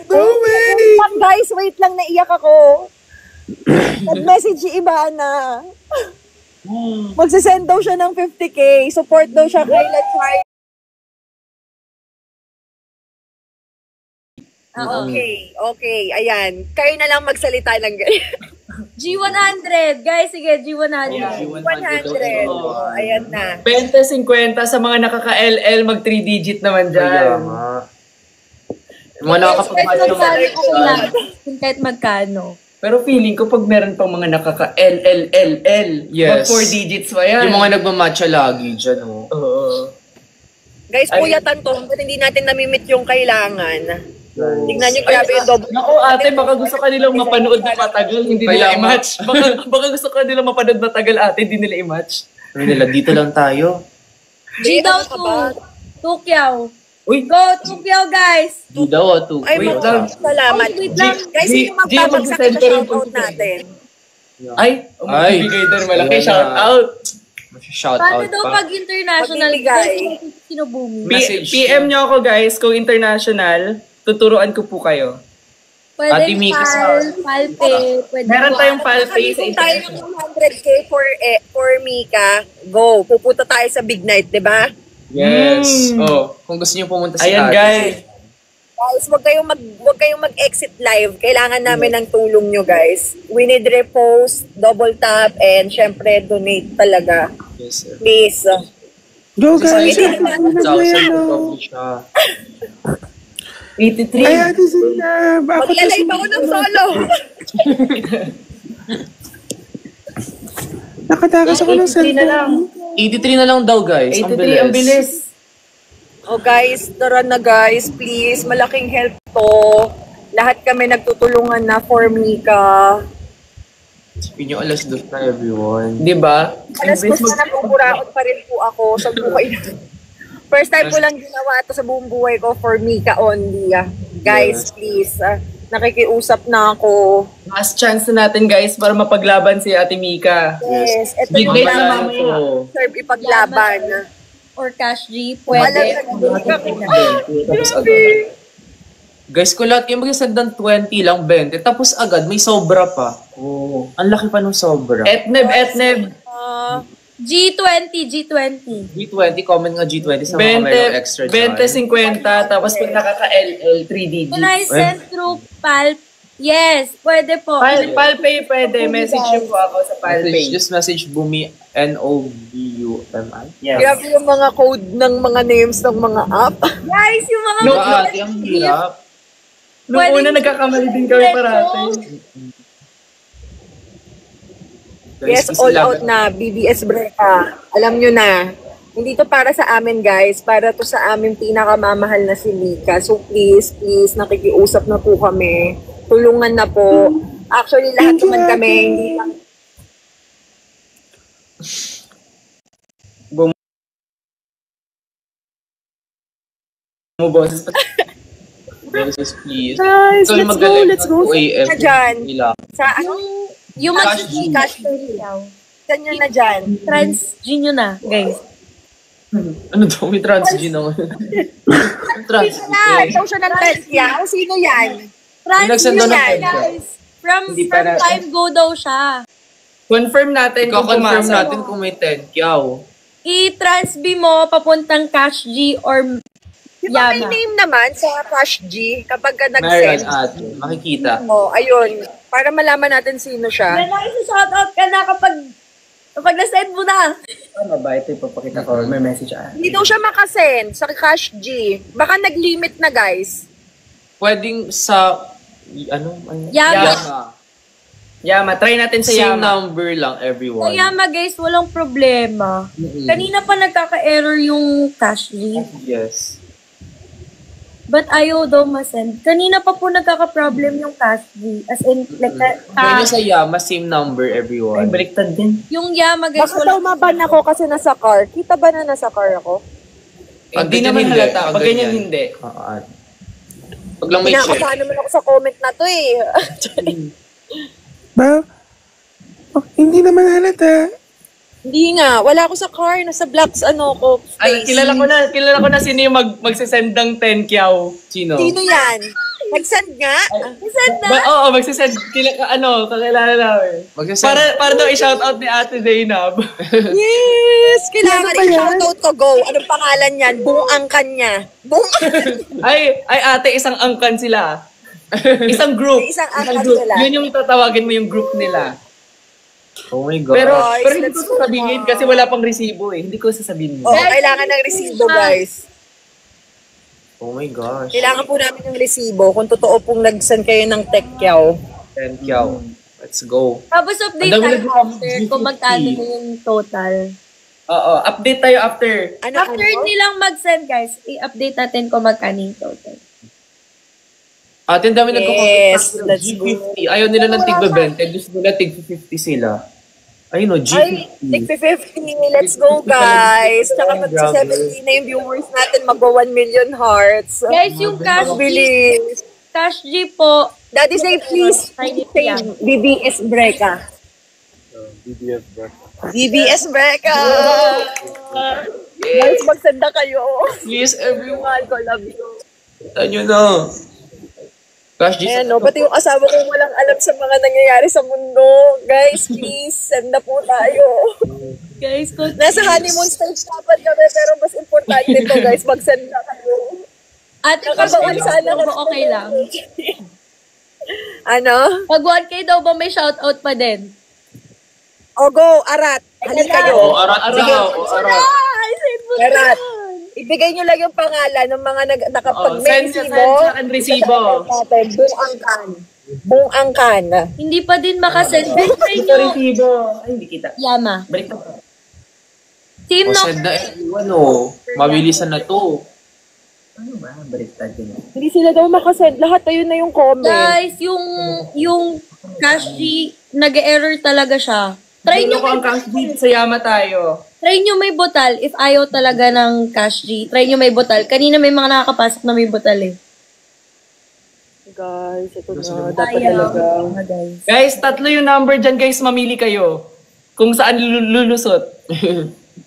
No way! Guys, wait lang, naiyak ako. Nag-message si Ivana. Magsasend daw siya ng 50K. Support daw siya kay Let's Ride. Okay. Ayan. Kayo na lang magsalita ng ganyan. G100. Guys, sige, G100. Yeah. 100. Ayan na. 20-50 sa mga nakaka-LL, mag 3 digit naman dyan. Mga nakakapag-match naman. Kahit magkano. Pero feeling ko pag meron pang mga nakaka-LLLL, Yes. mag 4 digits pa yan. Yung mga nagmamatcha lagi dyan, oh. Oo. Guys, puyatan to. Ba't hindi natin namimit yung kailangan? Tingnan nyo, grabe yung double. Naku ate, baka gusto ka nilang mapanood na matagal, hindi nila i-match. Baka gusto ka nilang mapanood na tagal ate, hindi nila i-match. Ano nila, dito lang tayo. G daw to. Tukyaw. Uy, Go, Tukyaw, guys. Di daw, to. Ay, Wait lang. salamat. Wait lang. Guys, yung magbabagsak sa shoutout natin. Ay, magbibigay doon malaki shout out. Shout Paano out daw pa. pag international? Magbibigay. Sino booming? Message. PM nyo ako guys, kung international, tuturuan ko po kayo. Pwede Ate Mika, palpe. Pwede Meron tayong palpay sa Kung tayo international. ng 100K for Mika, go. Pupunta tayo sa big night, di ba? Yes. Oh, kung gusto niyo pumunta si Ayan ate. guys. Guys, wag kayong mag-exit live. Kailangan namin ng tulong nyo, guys. We need repost, double tap, and syempre donate talaga. Yes, sir. Please. Go guys! Sa Ano? siya. 83. Ay, Ate Zina! Bakit Mag-live ako ng solo. nakatakas ako ng 83 na lang. cellphone? 83 na lang daw, guys. 83, ang bilis. Oh guys, tara na guys, please. Malaking help to. Lahat kami nagtutulungan na for Mika. Sabi niyo, alas 2 na, everyone. Di ba? Alas ko na nagkukuraot pa rin po ako sa buhay na. First time ko lang ginawa ito sa buong buhay ko for Mika only. Guys, please. Nakikiusap na ako. Last chance na natin guys para mapaglaban si Ate Mika. Yes. Ito Big yung night na lang mamaya. serve ipaglaban. Or Cash G. Wala Pwede. Tapos agad. Guys, kung lahat yung mag-send ng 20 lang, 20, tapos agad, may sobra pa. Oh, ang laki pa nung sobra. Etneb. G20. G20, comment nga G20 sa mga mayroong extra 20, 50, tapos pag nakaka-LL, 3 digits. Can I send through Palp? Yes, pwede po. Palpay pwede. Message nyo po ako sa Palpay. Just message Bumi, N-O-B-U-M-I. Yes. Grabe yung mga code ng mga names ng mga app. Guys, yung mga No, Ate, ang hirap. Nung una nagkakamali din kami parati. Yes, all out na. BBS Breka. Alam nyo na. Hindi to para sa amin, guys. Para to sa aming pinakamamahal na si Mika. So, please, nakikiusap na po kami. Tulungan na po. Actually, lahat naman kami, hindi lang. Bumuboses pa. Yes, please. Guys, So, let's go. Let's go. OAM. Sa dyan. Nila. Sa ano? Yung Cash mag-G. G. Cash G. Saan nyo na dyan? Trans G nyo na, guys. Ano daw? May trans-G na ngayon. Trans-G. Ikaw siya ng Tesla. O sino yan? Trans Nag-send G daw ng yan, picture. guys. From Hindi pa natin. time go daw siya. Confirm natin kung Iko-confirm pumasok. natin kung may 10. Kyaw. I-transb mo papuntang Cash G or Di ba may Yama. name naman sa Cash G kapag ka Meron nag-send? ate. Makikita. Oh, ayun. Para malaman natin sino siya. Yan lang isa-shoutout ka na kapag na-send mo na. Ano ba? Ito ipapakita ko. May message Hindi daw siya makasend sa Cash G. Baka nag-limit na, guys. Pwedeng sa... Ano? Yama. Yama. Try natin sa Same Yama. number lang, everyone. Sa Yama, guys, walang problema. Kanina pa nagkaka-error yung Cash G. Yes. But ayaw daw masend. Kanina pa po nagkaka-problem yung Cash G. As in, like, Ngayon sa Yama, same number, Ay, everyone. baliktad din. yung Yama, guys, Baka daw maban ako kasi nasa car. Kita ba na nasa car ako? Pag Hindi ganyan, naman hindi. halata. Pag Pag ganyan, ganyan. hindi. Pag lang may check. Pinakasahan naman ako sa comment na to eh. Ba? Oh, hindi naman halata. Hindi nga. Wala ako sa car. Nasa blocks ano ko. Ay, kilala ko na sino yung magsasend ng 10 kyaw. Sino? Sino yan? Mag-send nga. Send na. Oo, magsisend kakilala namin. Para daw i-shoutout ni Ate Zainab. Yes! Kailangan i-shoutout ko. Go. Anong pangalan yan? Buong angkan niya. ay ate, isang angkan sila. Isang group. Isang angkan group. sila. Yun yung tatawagin mo yung group nila. Oh my God. Pero Guys, hindi ko sasabihin kasi wala pang resibo eh. Hindi ko sasabihin mo. Oo, kailangan ng resibo, guys. Oh my gosh. Kailangan po namin ng resibo kung totoo pong nag-send kayo ng tekyaw. And Kiao. Let's go. Tapos update Ang dami tayo nag-update. after kung magkano na yung total. Oo, update tayo after. After nilang mag-send, guys, i-update natin kung magkano yung total. Ate, ang dami Yes, nagko-comment let's G50. Ayaw nila ng tig-20. Gusto nila tig-50 sila. Ayun o, Ay, G50. take 50. Let's go, guys. Tsaka pag sa 70 na yung viewers natin, magwa 1 million hearts. Guys, yung cash G, Bilis. cash G po, Daddy say, please, say BBS Breka. BBS Breka. Guys, magsenda kayo. Please, everyone. I love you. Ano na? Gosh, Ayan, no, pati yung asawa ko walang alam sa mga nangyayari sa mundo. Guys, please, send na po tayo. guys, kung Nasa honeymoon stage dapat kami, pero mas importante to, guys, mag-send na kayo. ate Nakabawal sana daw ba kasi- okay lang? Ano? Pag 1K daw ba may shoutout pa din? O go, Arat. Halika kayo. O, arat daw. O, arat. Ay, send mo Arat. na. Ibigay nyo lang yung pangalan ng mga nakapag Send sa akin resibo. Buong angkan. Buong angkan. Hindi pa din makasend. Guys, try Ito nyo. resibo. Ay, hindi kita. Yama. Balik na. Team O, no. send na everyone o. Mabilisan na to. Ano ba? Baliktad din. Hindi sila daw makasend. Lahat ayun na yung comment. Guys, yung cash G, nag-error talaga siya. Try Dulo nyo, ko ang cash deed sa Yama tayo. try nyo may butal. If ayaw talaga ng cash G, try nyo may butal. Kanina may mga nakakapasok na may butal eh. Guys, ito na. Dapat Ayaw. talaga. Guys. Guys, 3 yung number dyan guys. Mamili kayo. Kung saan lulusot.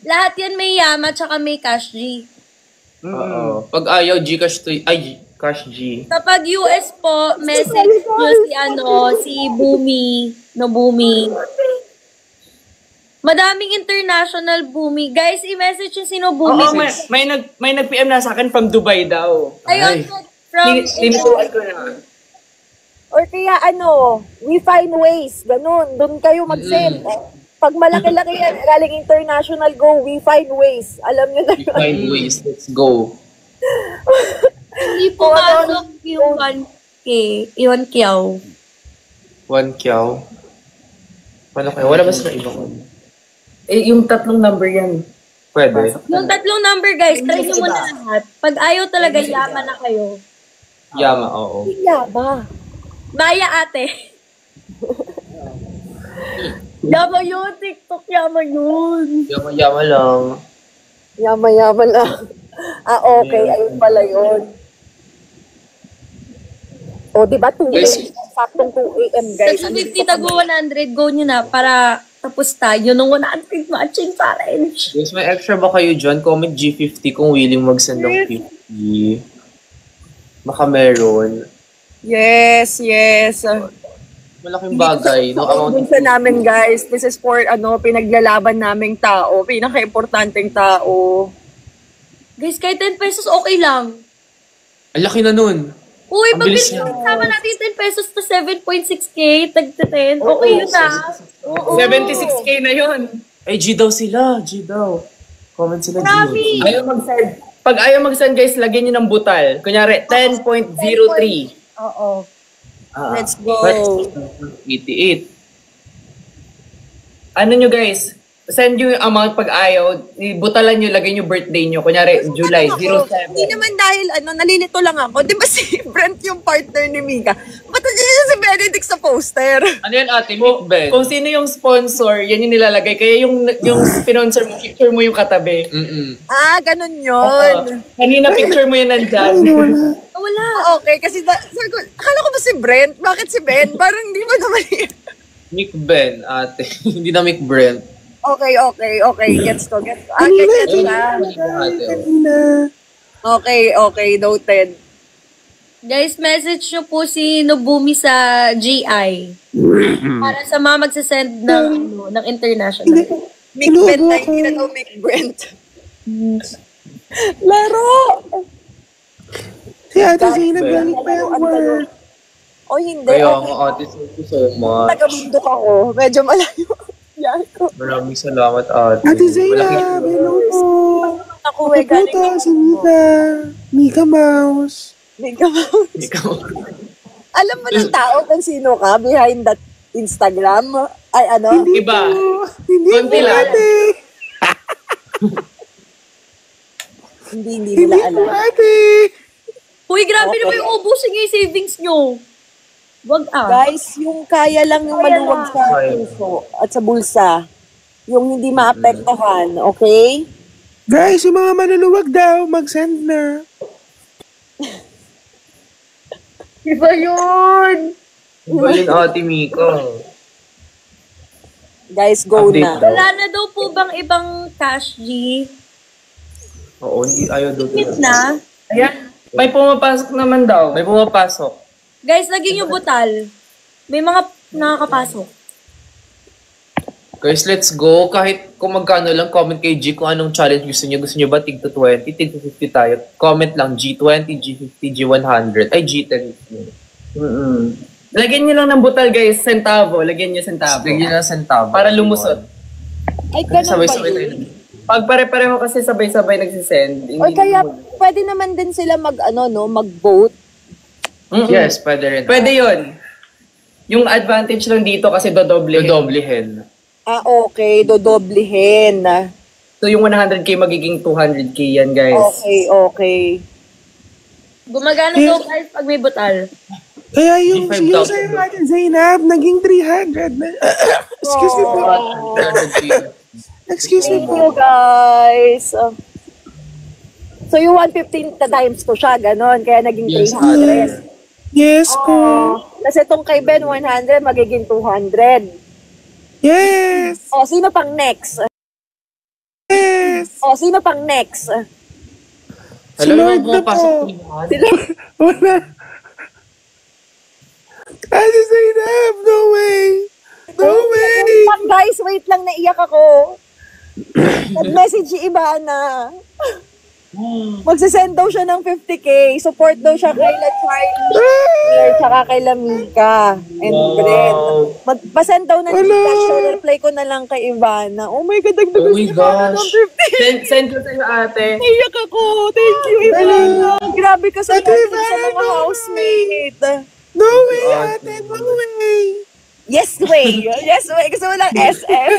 Lahat yan may Yama tsaka may cash G. Oo. Pag ayaw, Gcash to, ay, Cash G. Kapag US po, message nyo si Bumi, no Bumi. Madaming international Bumi. Guys, i-message nyo sino Bumi. Oo, may nag-PM na sa akin from Dubai daw. Ayun, from Tinutuan ko na. Or kaya we find ways. Ganun. Doon kayo mag-send. Pag malaki-laki yan, galing international, go, we find ways. Alam nyo na We yun. find ways. Let's go. Hindi pumasok yung 1K. Iwan kiyaw. 1 Kiao. Paano kaya? Wala ba sila iba ko? Eh, yung 3 number yan. Pwede. Yung 3 number, guys, try nyo muna lahat. Pag ayaw talaga, Yama na kayo. Yama, oo. Yaba. Baya ate. Yama yun, TikTok Yama yun. Yama lang. Yama-yama lang. Okay. Ayun pala yun. O, diba? 2 Guys. a.m. Saktong 2 a.m. guys. Sa 250 tago 100, go nyo na para tapos tayo nung 100 matching challenge. Guys, may extra ba kayo dyan? Comment G50 kung willing mag-send ng 50. Baka meron. Yes. Malaking bagay. No amount Dun sa namin, guys. This is for, pinaglalaban naming tao. Pinaka-importanting tao. Guys, kahit 10 pesos okay lang. Ang laki na nun. Uy, Ang pag bilis niya. sama natin 10 pesos to 7.6K, tagta 10, okay yun na. Oo. 76K na yun. Ay, G daw sila. G daw. Comment sila G. Grabe. Ayaw mag-send. Pag ayaw mag-send guys, lagyan nyo ng butal. Kunyari, 10.03. Oo. Let's go. 88. Ano nyo guys? Send nyo yung amount pag ayaw. Butalan nyo, lagay nyo birthday nyo. Kunyari, July 07. Hindi naman dahil, nalilito lang ako. Di ba si Brent yung partner ni Mika? Ba't nandiyan si Benedict sa poster? Ano yan ate? Mick Ben? Kung sino yung sponsor, yan yung nilalagay. Kaya yung sponsor mo, picture mo yung katabi. Ganun yun. Kanina picture mo yun nandyan. Wala. Okay, kasi sabi ko, akala ko ba si Brent? Bakit si Ben? Parang hindi mo naman yun. Mick Ben, ate. Hindi na Mick Brent. Okay. Gets ko. Gets na. Ate, oh. Kanina. Okay. Noted. Guys, message nyo po si Nobumi sa GI. Para sa mga magsasend ng, ng international. Mick Brent na hindi na daw Mick Brent. Laro! Si Ate Zainab galing pa yung work. O hindi. Kaya Okay. nga ate, thank you so much. Taga-bundok ako. Medyo malayo. Yan ko. Maraming salamat ate. Ate Zainab, hello po. Ako Ako eh, po galing to, si Mika. Mika Mouse. Mika. Ikaw. Alam mo ng tao kung sino ka behind that Instagram? Ay, ano? Iba. Hindi Konti po lang. ate. Hindi Hindi nila po alam. ate. Uy, grabe naman yung ubusin nyo yung savings nyo. Wag Guys, yung kaya lang yung maluwag sa puso at sa bulsa. Yung hindi maapektuhan, okay? Guys, yung mga manuluwag daw, mag-send na. Iba yun. Iba yun ate Mika. Guys, go Update na. daw. Wala na daw po bang ibang cash, G? Oo, hindi ayaw daw. Limit na. Ayan. May pumapasok naman daw. May pumapasok. Guys, lagyan yung butal. May mga nakakapasok. Guys, let's go. Kahit kung magkano lang, comment kay G kung anong challenge gusto niyo. Gusto niyo ba tig to 20, tig to 50 tayo? Comment lang G20, G50, G100. Ay, G10. Lagyan nyo lang ng butal, guys. Centavo. Lagyan nyo centavo. Lagyan na ng centavo. Para lumusot. Ay, ganun ba Sabay-sabay yun? tayo. Pag pare-pareho kasi sabay-sabay nagsisend. O kaya, pwede naman din sila mag-vote. Yes, pwede rin. Pwede yun. Yung advantage lang dito kasi dodoble. Dodoblehin. Ah, okay. Dodoblehin. So yung 100k magiging 200k yan, guys. Okay, okay. Gumagana daw guys pag may butal. Kaya yung G5,000. sa'yo natin, Zainab, naging 300 na. Excuse me po. Excuse me Thank po. you, guys. So, yung 115 times ko siya, ganon. Kaya naging Yes, 300. Yes po. Kasi itong kay Ben, 100, magiging 200. Yes. O, sino pang next? Yes. O, sino pang next? Alam mo, Sunod na pumapasok po. 300. Sino? Wala. Ate Zainab, no way. No way. Wait lang, guys, wait lang, naiyak ako. Nag-message si Ivana. Magsasend daw siya ng 50k. Support daw siya kay La Charlie, tsaka kay La Mika and Brent. Magpasend daw ng Gcash, so reply ko na lang kay Ivana. Oh my God, dagdagan Oh my si Ivana ng gosh. 50. Send ko sa'yo, ate. Naiyak ako. Thank you, Ivana. Grabe ka sa Ate sa Ivana, mga housemate. No way, ate. No way. Yes way. Yes way. Gusto mo lang SF.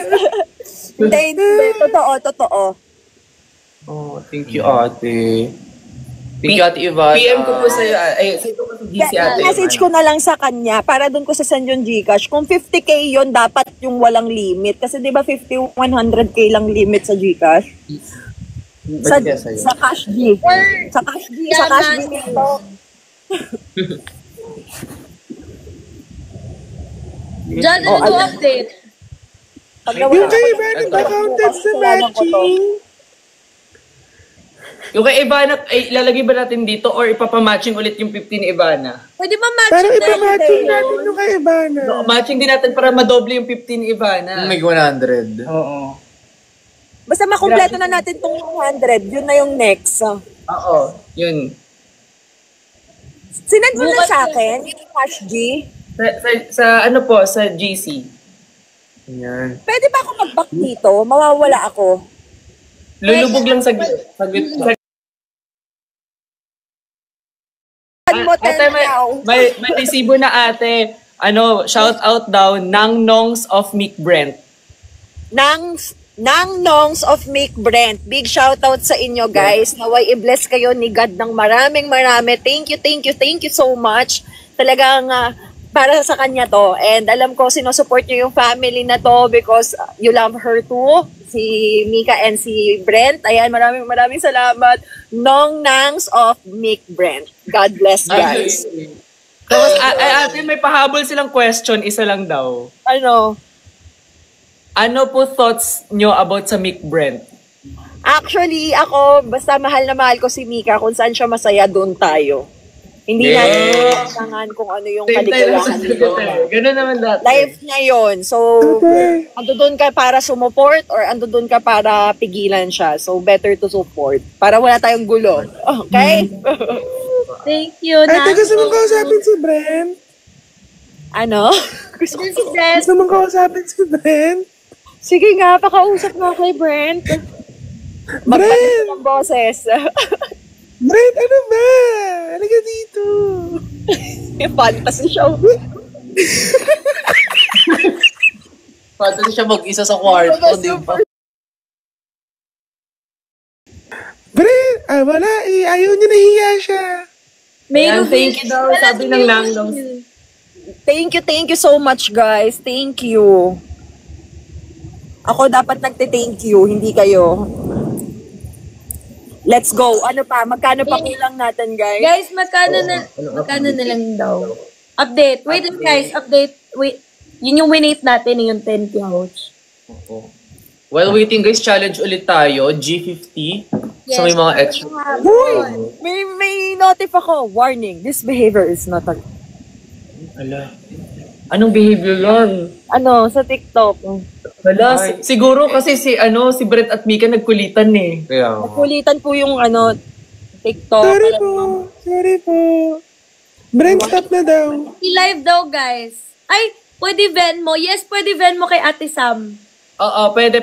Hindi, hindi. Totoo. Oh, thank you, ate. Thank you, ate Ivana. PM ko po sa'yo. Ay, send ko po sa GC, ate. Message ko na lang sa kanya para doon ko sa send yung Gcash. Kung 50k yon dapat yung walang limit. Kasi di ba 100k lang limit sa Gcash? Sa, Ba't kaya sa'yo? sa Cash G. Sa Cash G. Sa Cash G nito. Diyan na ano? update. Pag Yung nawala kay ko, Ivana, ba-counted sa kasalanan ko to. matching? Yung kay Ivana, ay lalagay ba natin dito or ipapamatching ulit yung 15 ni Ivana? Pwede ba Parang matching na ipamatching natin yung kay Ivana. So, matching din natin para madoble yung 15 ni Ivana. May 100. Oo. Basta makumpleto na natin tong 100. Yun na yung next. Oo. Yun. Sinend mo na sa akin, yung Cash G. Sa ano po, sa GC. Yan. Pwede ba ako mag-back dito? Mawawala ako. Lulubog lang sa sa Saan mo ate, may resibo na ate. Ano, shout out daw ng Nongs of Mick Brent. Nang Nongs of Mick Brent. Big shoutout sa inyo, guys. Naway i-bless kayo ni God ng maraming. Thank you so much. Talagang para sa kanya to. And alam ko, sinusupport niyo yung family na to because you love her too. Si Mika and si Brent. Ayan, maraming salamat. Nangs of Mick Brent. God bless, guys. Tapos, ate, may pahabol silang question. Isa lang daw. Ano? Ano po thoughts nyo about sa Mick Brent? Actually, ako, basta mahal na mahal ko si Mika. Kung saan siya masaya, doon tayo. Hindi natin kailangan kung ano yung kaligayahan nito. Ganun naman dati. Life niya yun. So, ando doon ka para sumuport or ando doon ka para pigilan siya. So, better to support. Para wala tayong gulo. Okay? Thank you, Ate, gusto mong kausapin si Brent? Ano? Si Brent. Gusto mong kausapin si Brent? Sige nga, pakausap nga kay Brent. Magpalit ng boses. Brent, ano ba? Halika dito. Fantasy show. Pwede siya mag-isa sa kwarto, di ba? Brent, wala eh. Ayaw niya, nahiya siya. May Thank you daw, sabi ng Langlong. Thank you so much, guys. Thank you. Ako dapat nagte-thank you, hindi kayo. Let's go. Ano pa? Magkano pa kulang natin, guys? Guys, magkano na lang daw? Update. Wait lang, guys. Update. Wait. Yun yung winate natin, yung 10 couch. Oo. While waiting guys, challenge ulit tayo. G50. So may mga extra. May notif ako. Warning, this behavior is not a... Ala. Anong behavior yan? Ano, sa TikTok. Wala, siguro kasi si Brent at Mika nagkulitan eh. Kaya Kulitan po yung TikTok. Sorry po. Brent, stop na daw. I-live daw, guys. Ay, pwede Venmo. Yes, pwede Venmo kay Ate Sam. Oo, pwede.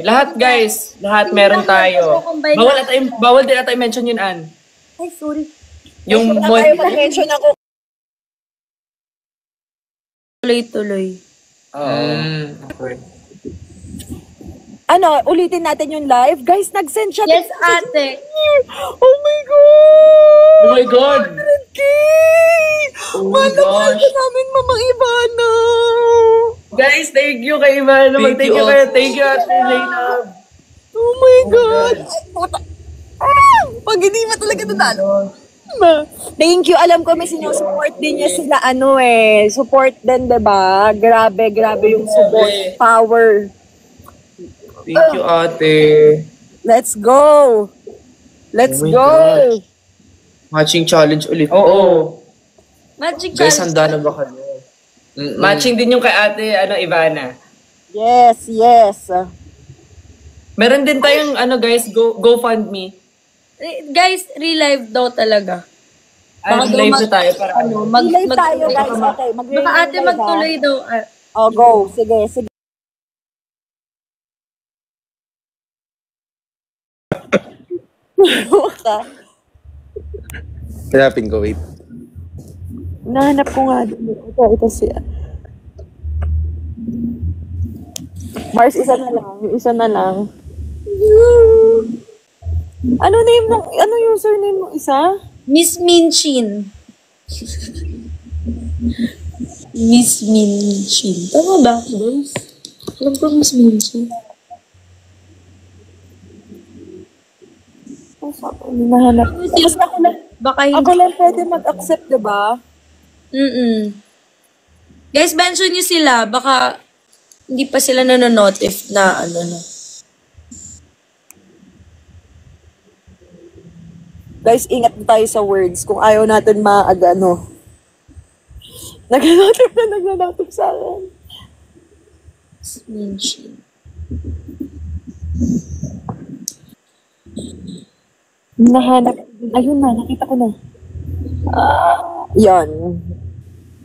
Lahat guys, lahat meron tayo. Bawal din natin mention yun, Ann. Ay, sorry. Yung Tayo mag-mention ako. Tuloy-tuloy. okay. Ano, ulitin natin yung live. Guys, nag-send siya. Yes, ate. Oh my God! Oh my God! Oh my God! Ka namin, Mamang Ivana! Guys, thank you kay Ivana. Thank you kayo. Thank you, Ate Lena. Oh my God! Pag hindi mo talaga nadalo. Thank you. Alam ko may sinusupport din niya sila Support din, diba? Grabe yung support. Power. Thank you, ate. Let's go! Let's Oh my go! gosh. Matching challenge ulit. Oo. Magic Guys, challenge. handa na ba kayo? Matching din yung kay Ate Ivana. Yes. Meron din tayong guys, GoFundMe. Guys, relive daw talaga. Live na tayo para Live tayo, guys. Okay, Baka ate magtuloy daw. Oh, go. Sige. Hanapin ko, wait. Nahanap ko nga. Ito siya. Mars, isa na lang. Yung isa na lang. Ano username ng isa? Miss Minchin. Miss Minchin. Tama ba, guys? Alam ko Miss Minchin. Nahanap. Baka hindi. Ako lang pwede mag-accept, diba? Guys, mention nyo sila. Baka hindi pa sila nanonotif na na. Guys, ingat na tayo sa words. Kung ayaw natin nagnanotif sa akin. Minchin. Nahanap. Ayun na, nakita ko na. Yan.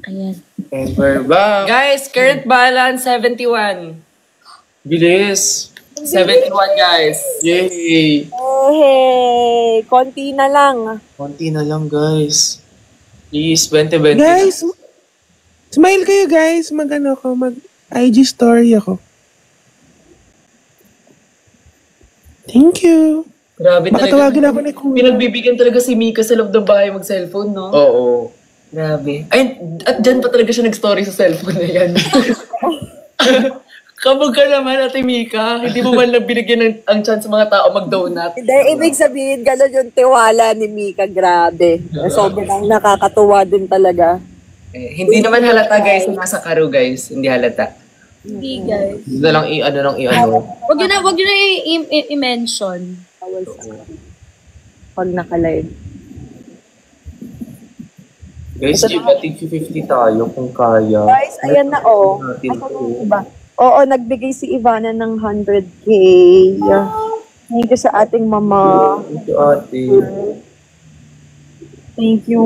Ayan. Ever ba? Guys, current balance 71. Bilis. 71 guys. Yay! Hey, konti na lang. Konti na lang, guys. Please, 20-20. Guys, smile kayo, guys. Mag-IG story ako. Thank you. Grabe Baka talaga. tawagin ako ni Kuya. Pinagbibigyan talaga si Mika sa loob ng bahay mag-cellphone, no? Oo. Grabe. Ay, at dyan pa talaga siya nag-story sa cellphone na yan. Kabog ka naman, Ate Mika. Hindi mo man lang binigyan ang chance sa mga tao mag-donut. Hindi, ibig sabihin, gano'n yung tiwala ni Mika. Grabe. Sobrang nakakatuwa din talaga. Hindi naman halata, guys. Nasa karo, guys. Hindi halata. Hindi, guys. Hindi na lang i-ano. Wag yun na i-mention. Pag naka-live. Guys, Ito na. tig 50 tayo kung kaya. Guys, ayan na oh. Natin Ako to. na ba? Oo, nagbigay si Ivana ng 100K. Thank you sa ating mama. Thank you, ate. Thank you.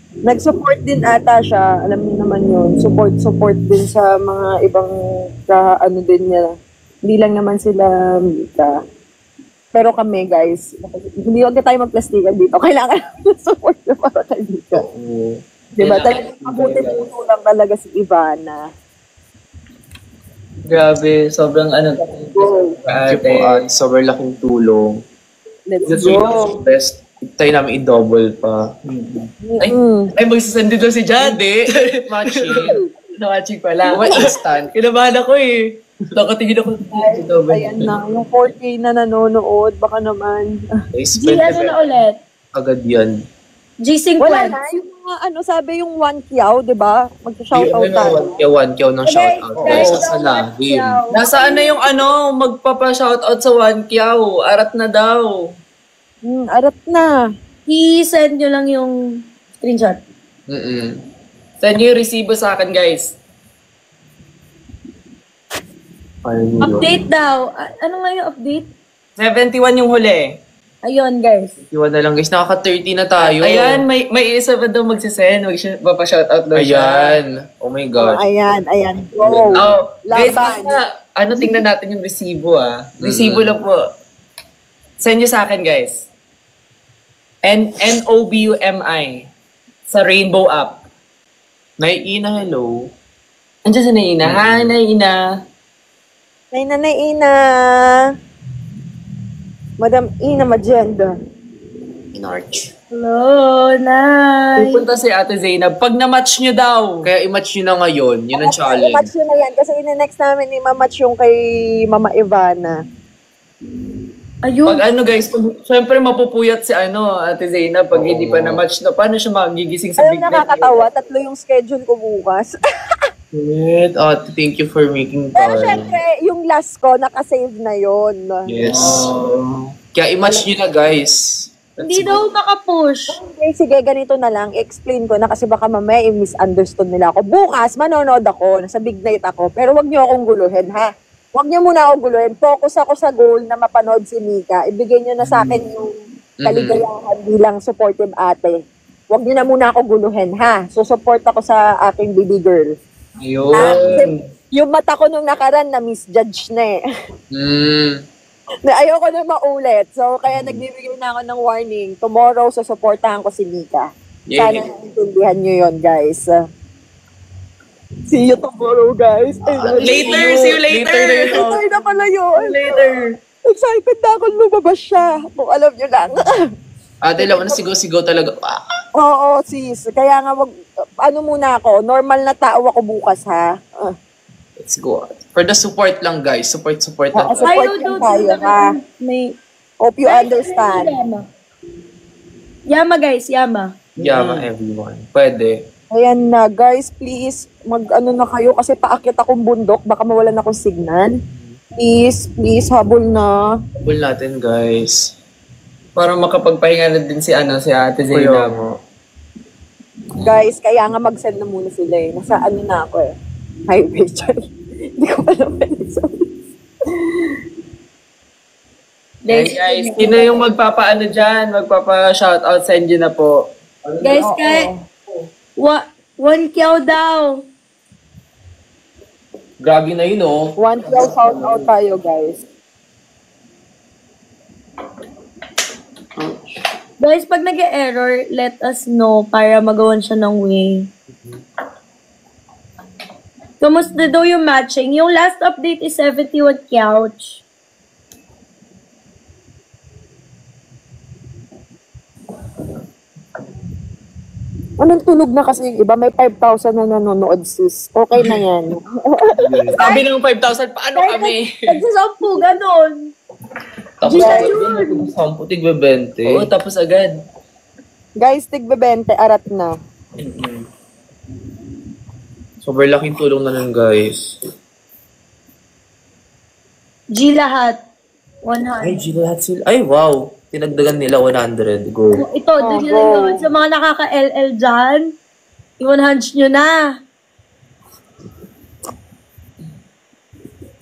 Nag-support din ata siya. Alam niyo naman yun. Support din sa mga ibang ano din niya. Hindi lang naman sila Mika. Pero kami, guys, hindi huwag na tayo magplastikan dito. Kailangan support na para kay Mika. Oo. Diba? Talagang mabuti puso lang talaga si Ivana. Grabe, sobrang ano. Go. Thank you po, ate. Sobrang laking tulong. Let's That's go. best. Tayo namin i-double pa. Ay, magsasend daw si Jade. Matching. Nakaching pala. What instant? Kinabahan ako eh. Nakatingin ako. Ayan na. Yung 4K na nanonood, baka naman. Guys, G, ano na ulit? agad yan. G50. Wala na. Yung mga sabi yung 1 kiyaw, di ba? Mag-shoutout tayo. Kiyaw ng shoutout. Guys, Guys, sasalahin. Nasaan na yung ano, magpapa-shoutout sa 1 Kiyaw? Arat na daw. Arat na. I-send nyo lang yung screenshot. Send nyo yung resibo sa akin, guys. Update daw. Ano nga yung update? 71 yung huli. Ayun, guys. Iwan na lang guys, nakaka-30 na tayo. Ayan, may isa pa daw magsisend. Magpapa-shoutout daw siya. Ayan. Oh my God. Ayan. Go. Oh, guys, Laban. tingnan natin yung resibo Resibo lang po. Send nyo sa akin, guys. NOBUMI sa Rainbow app. Naiina, hello. Andiyan si Naina. Hi, Naina. Ina. Madam Ina Magenda. Inarch. Hello, nice. Pupunta si Ate Zainab. Pag na-match nyo daw. Kaya i-match nyo na ngayon. Yun ang challenge. I-match yun na yan. Kasi ine-next namin i-match yung kay Mama Ivana. Ayun. Pag ano guys, syempre mapupuyat si Ate Zainab pag hindi pa na-match na. Paano siya magigising sa Alam, big night? nakakatawa. 3 yung schedule ko bukas. Wait, ate, thank you for making Pero time. syempre, yung last ko, nakasave na yon. Yes. Kaya i-match nyo na guys. Hindi daw makapush. Okay, sige, ganito na lang. Explain ko na kasi baka mamaya i-misunderstood nila ako. Bukas, manonood ako. Nasa big night ako. Pero wag niyo akong guluhin, ha? Wag niyo muna akong guluhin. Focus ako sa goal na mapanood si Mika. Ibigay niyo na sa akin yung kaligayahan bilang supportive ate. Wag niyo na muna ako guluhin, ha? So, support ako sa aking baby girl. Ayun. Yung mata ko nung nakaraan na misjudge na eh. Na ayoko na maulit. So, kaya nagbibigay na ako ng warning. Tomorrow, susuportahan ko si Mika. Sana naintindihan nyo yun, guys. See you tomorrow, guys. Later, see you later. Later na pala yun. Later. Excited na ako lumabas siya. Kung alam nyo lang. Ate, alam mo na sigaw-sigaw talaga. Oo, sis. Kaya nga, muna ako. Normal na tao ako bukas, ha? Let's go. For the support lang, guys. Support lang. Support lang tayo, ha? Hope you understand. Yama, guys. Yama. Yama, everyone. Pwede. Ayan na, guys, please, mag-ano na kayo kasi paakit akong bundok, baka mawalan akong signal. Please, habol na. Habol natin, guys. Para makapagpahinga na din si Ate Zainab. Guys, kaya nga mag-send na muna sila eh. Nasa ano na ako eh. Highway chat. Hindi ko pa naman sabihin. Guys, sino yung magpapaano dyan? Magpapa-shoutout, send nyo na po. Guys, kaya 1 Kiyaw daw. Grabe na yun, oh. 1 shout out tayo, guys. Guys, pag nag-error, let us know para magawan siya ng way. Kamusta daw yung matching? Yung last update is 71 couch. Anong tunog na kasi yung iba? May 5,000 na nanonood, sis. Okay na yan. Sabi ng 5,000, paano kami? Nagsasampu, ganon. Tapos agad, samputig ba 20? Oo, tapos agad. Guys, tig-20, arat na. Sobrang laking tulong na nun, guys. G lahat. 100. Ay, G lahat sila. Ay, wow. tinagdagan nila 100. Go. Ito, yun. Sa mga nakaka-LL dyan, i-100 nyo na.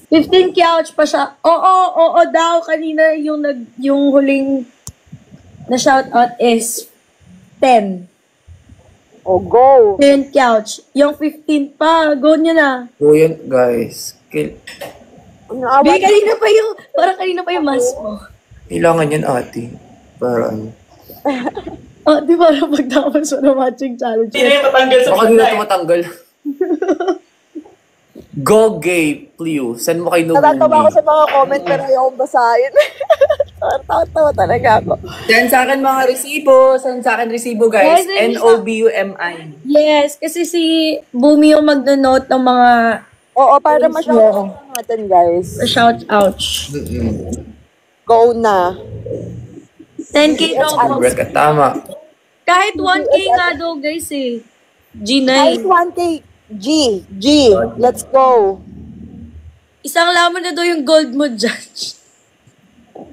15 couch pa siya. Oo daw. Kanina yung huling na shoutout is 10. Go. 10 couch. Yung 15 pa. Go nyo na. Go yun, guys. Parang kanina pa yung mask mo. Kailangan yan, ate. Para ano. Di ba pagtapos mo na matching challenge? Hindi na yung matanggal sa Baka pagkain. nila tumatanggal. Go gay, please. Send mo kay Nobumi. Natatawa ako sa mga comment pero ayokong basahin. Tawa talaga ako. Send sa akin mga resibo. Send sa akin resibo, guys. Yes, Nobumi. Yes, kasi si Bumi yung mag-note ng mga Oo, para ma-shout natin, guys. shout-out. Go na. 10K daw. Break, tama. Kahit 1K nga daw, guys eh. Kahit G9. 1K. G. Let's go. Isang lamon na daw yung gold mo, Judge.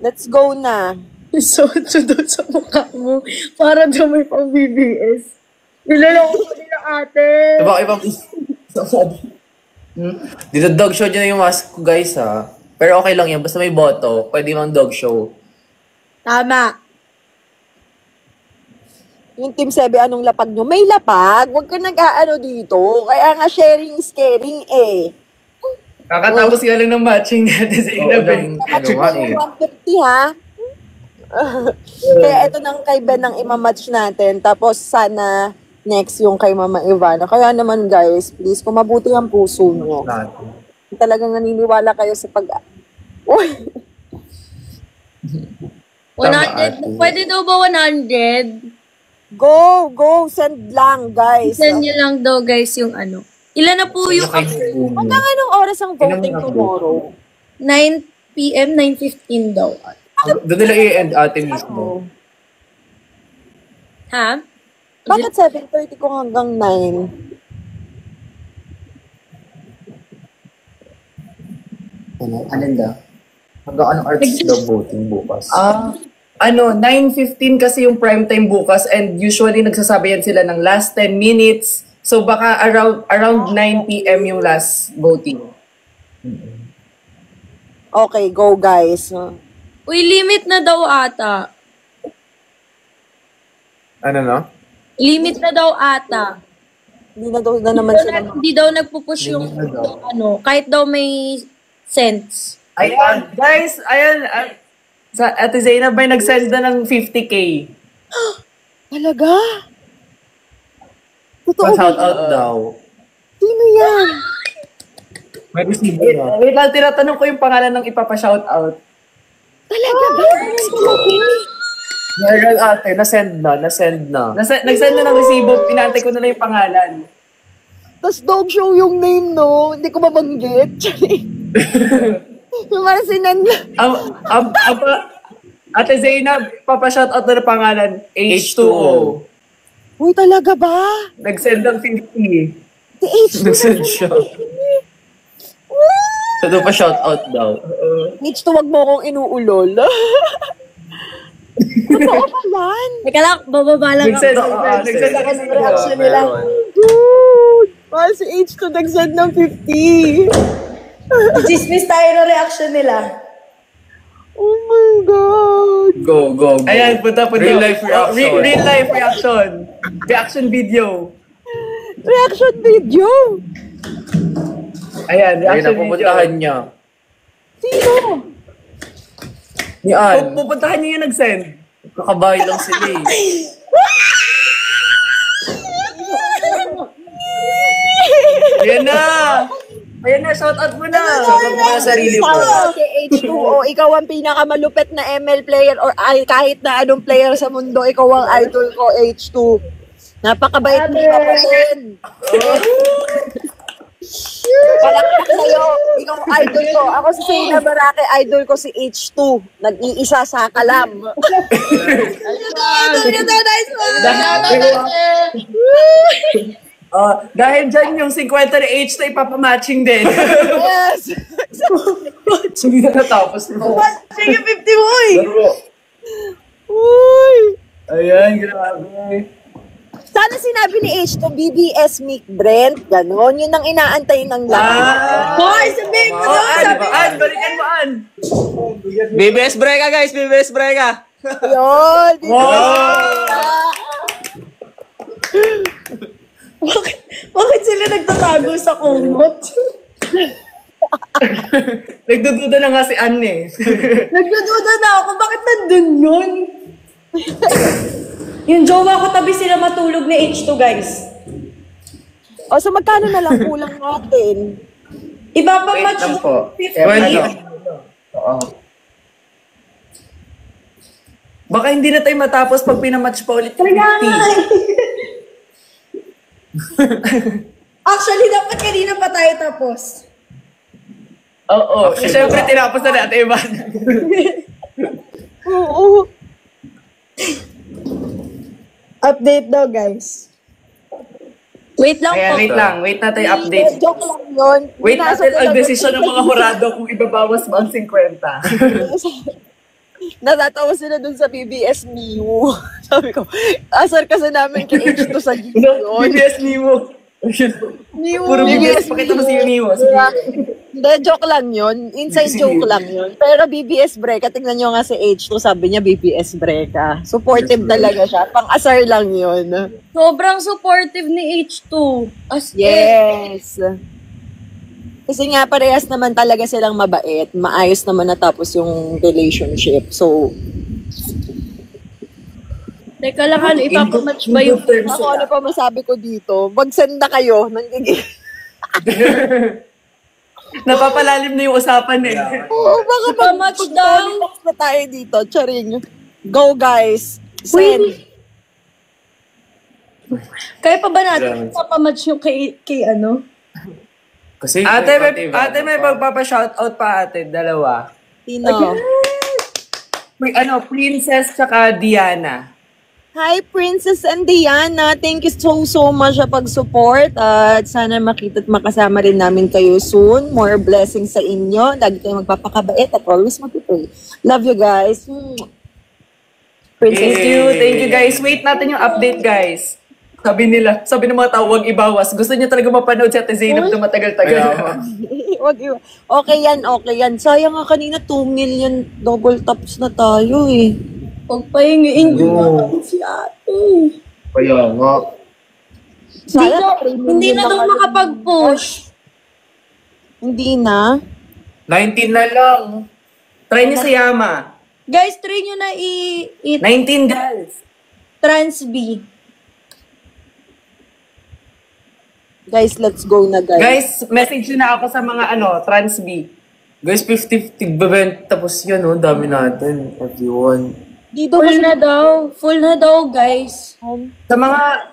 Let's go na. So, doon sa mukha mo. Para daw may pang BBS. Nilaloko ko nila ate. Diba, ibang... Dito dog show dyan yung mask ko, guys, ha. Pero okay lang yan. Basta may boto. Pwede mang dog show. Tama. Yung Team 7, anong lapag nyo? May lapag? Huwag ka nag-aano dito. Kaya nga sharing is caring eh. Kakatapos ka lang ng matching natin sa Inabel. Ano nga eh. 150 ha? Kaya ito nang kay Ben ang imamatch natin. Tapos sana next yung kay Mama Ivana. Kaya naman guys, please, kung mabuti ang puso nyo. Talagang naniniwala kayo sa pag... Uy! 100. Pwede daw ba 100? Go! Send lang, guys. Send nyo lang daw, guys, yung ano. Ilan na po yung Hanggang anong oras ang voting tomorrow? 9 p.m., 9:15 daw. Doon nila i-end ate mismo. Ha? Bakit 7:30 ko hanggang 9? Ananda? Hanggang anong artist daw voting bukas? 9:15 kasi yung prime time bukas and usually nagsasabayan sila ng last 10 minutes. So baka around 9 p.m. yung last voting. Okay, go guys. Uy, limit na daw ata. Ano no? Limit na daw ata. Hindi na daw na naman sila. Hindi daw nagpupush yung ano, kahit daw may cents. Ayan, guys, sa Ate Zainab may nag-send na ng 50K. Talaga? Totoo Pa-shout ba? out daw. Sino yan? May resibo na. Wait lang, tinatanong ko yung pangalan ng ipapa-shout out. Talaga ba? Meron ate, nasend na. Nag-send na ng resibo, pinantay ko na lang yung pangalan. Tapos dog show yung name, no? Hindi ko mabanggit. Marasinan na. Ate Zainab, papa-shout out na ng pangalan, H2O. Uy, talaga ba? Nag-send ng 50. Si H2. Nasend siya. So doon pa shout out daw. H2, wag mo akong inuulol. Totoo ba yan? Teka lang, bababa lang Nag-send ako. ako ng reaction nila. Dude! Mahal si H2 nag-send ng 50. Chismis tayo ng reaction nila. Oh my God! Go. Ayan, punta. Real life reaction. Real life reaction. Reaction video. Reaction video? Ayan, Ayun reaction na, pupuntahan video. niya. Sino? Yan. Pupuntahan niya yung nag-send. Kakabahay lang sila eh. Ayan na, shout out mo na. Shout out mo na sarili mo. Si H2O, ikaw ang pinakamalupit na ML player or ay, kahit na anong player sa mundo, ikaw ang idol ko, H2. Napakabait mo kapatid. Palakpak sa'yo. Ikaw ang idol ko. Ako si Seyna Barake, idol ko si H2. Nag-iisa sa kalam. Dahil dyan yung 50 na H na ipapamatching din. Yes! Hindi na natapos mo. Sige, 50 mo eh! Uy! Ayan, grabe. Sana sinabi ni H to BBS Mick Brent, ganon. Yun ang inaantay ng lahat. Hoy, sabihin mo Oh, doon, sabi mo. balikan mo, An. BBS Breka guys, BBS Breka. Yun! Bakit sila nagtatago sa kumot? Nagdududa na nga si An eh. Nagdududa na ako, bakit nandun yun? Yung jowa ko tabi sila matulog ni H2, guys. O, so magkano na lang kulang natin? Iba pa Wait match lang po. 50. Oo. Baka hindi na tayo matapos pag pinamatch pa ulit yung 50. Actually, dapat kanina pa tayo tapos. Oo. Siyempre, tinapos na natin iba. Oo. Update daw, guys. Wait lang Kaya po. wait na tayo update. Joke lang yun. Wait Pinasa natin ko ang lang- desisyon ng mga hurado kung ibabawas ba ang 50. Natatawa sila dun sa BBS Miu. Sabi ko, asar kasi namin kay H2 sa No, yun. BBS Nemo. Miu. Puro BBS. Pakita mo si Nemo. Hindi, joke lang yun. Inside joke lang yun. Pero BBS Breka, tingnan nyo nga si H2, sabi niya BBS Breka. Supportive talaga siya. Pang-asar lang yun. Sobrang supportive ni H2. As in. Yes. Kasi nga, parehas naman talaga silang mabait. Maayos naman natapos yung relationship. So, Teka lang, ano, ipapamatch ba yung... ako ano pa masabi ko dito? Mag-send na kayo. Napapalalim na yung usapan eh. Oo, baka Ipamatch daw. Box na tayo dito. Charing. Go, guys. Send. Kaya pa ba natin ipapamatch yung kay ano? Kasi Ate, may magpapa-shoutout pa ate. Dalawa. Sino? Princess tsaka Diana. Hi, Princess and Diana. Thank you so much sa pag-support. At sana makita at makasama rin namin kayo soon. More blessings sa inyo. Lagi kayong magpapakabait at always mag-pray. Love you guys. Princess. Thank you guys. Wait natin yung update guys. Sabi ng mga tao, huwag ibawas. Gusto niya talaga mapanood si Ate Zainab na matagal-tagal. Wag yun. Okay yan. Sayang nga kanina 2 million double taps na tayo eh. Pagpahingiin nyo natin si ate. Kaya nga. Hindi na daw makapag-push. Hindi na. 19 na lang. Try niyo sa Yama. Guys, try nyo na 19 girls. trans-B. Guys, let's go na guys. Guys, message nyo na ako sa mga trans B. Guys, 50 bebent. Tapos yun, dami natin. Everyone. Dito Full na daw, guys. Sa mga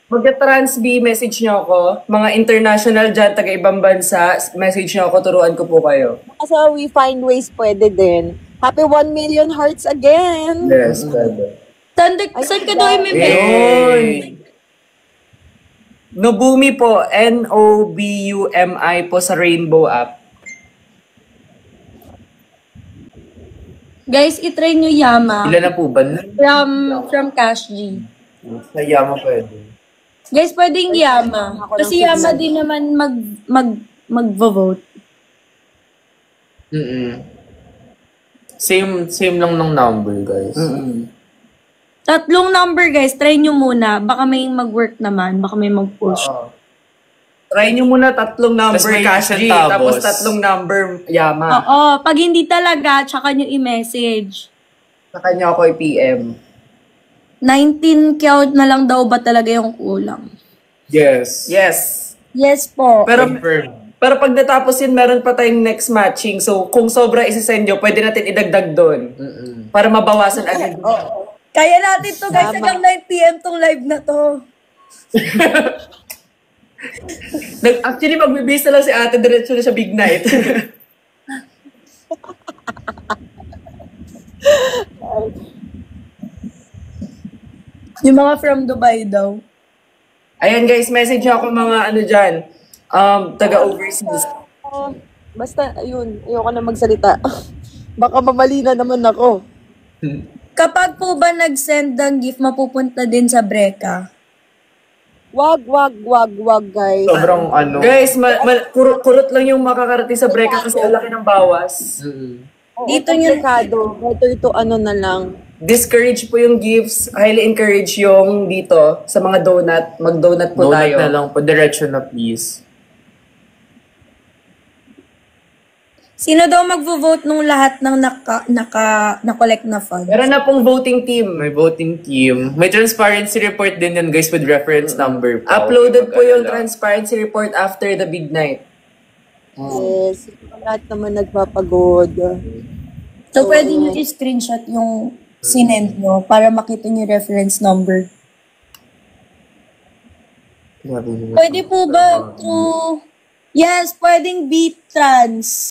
mag-trans B, message nyo ako. Mga international dyan, taga-ibang bansa, message nyo ako, turuan ko po kayo. kasi we find ways pwede din. Happy 1 million hearts again. Yes, pwede. Saan ka daw i-message? Yun! Nobumi po, Nobumi po sa Rainbow app. Guys, itry nyo Yama. Ilan na po ba? From Cash G. Sa Yama pwede. Guys, pwedeng Yama. Kasi Yama din naman mag-vote. Same lang ng number, guys. Tatlong number, guys. Try nyo muna. Baka may mag-work naman. Baka may mag-push. Try nyo muna 3 number Tas may Cash G, centavos. tapos 3 number Yama. Oo. Pag hindi talaga, tsaka nyo i-message. Sa kanya ako i-PM. 19 count na lang daw ba talaga yung kulang? Yes. Yes. Yes po. Pero Confirm. pero pag natapos yun, meron pa tayong next matching. So, kung sobra isisend nyo, pwede natin idagdag doon. Para mabawasan agad. Kaya natin to, guys. Hanggang 9 p.m. tong live na to. Actually, magbibis na lang si ate, diretso na siya big night. Yung mga from Dubai daw. Ayan guys, message nyo ako mga dyan, taga-overseas. Basta, ayun. Ayoko na magsalita. Baka mamali na naman ako. Kapag po ba nag-send ng gift, mapupunta din sa Breka? Wag, guys. Sobrang ano. Guys, kurot lang yung makakarating sa breka kasi ang laki ng bawas. Dito nyo- Komplikado. Better to ano na lang. Discourage po yung gifts. Highly encourage yung dito sa mga donut. Mag-donut po Donut tayo. na lang po. Diretso na please. Sino daw magvo-vote nung lahat ng na-collect na funds? Meron na pong voting team. May voting team. May transparency report din yan guys with reference number. pa. Uploaded po yung Mag-alala. transparency report after the big night. Yes. Lahat naman nagpapagod. So, pwede nyo i-screenshot yung sinend nyo para makita nyo yung reference number. Grabe naman. Pwede po ba through... Yes, pwedeng B-Trans.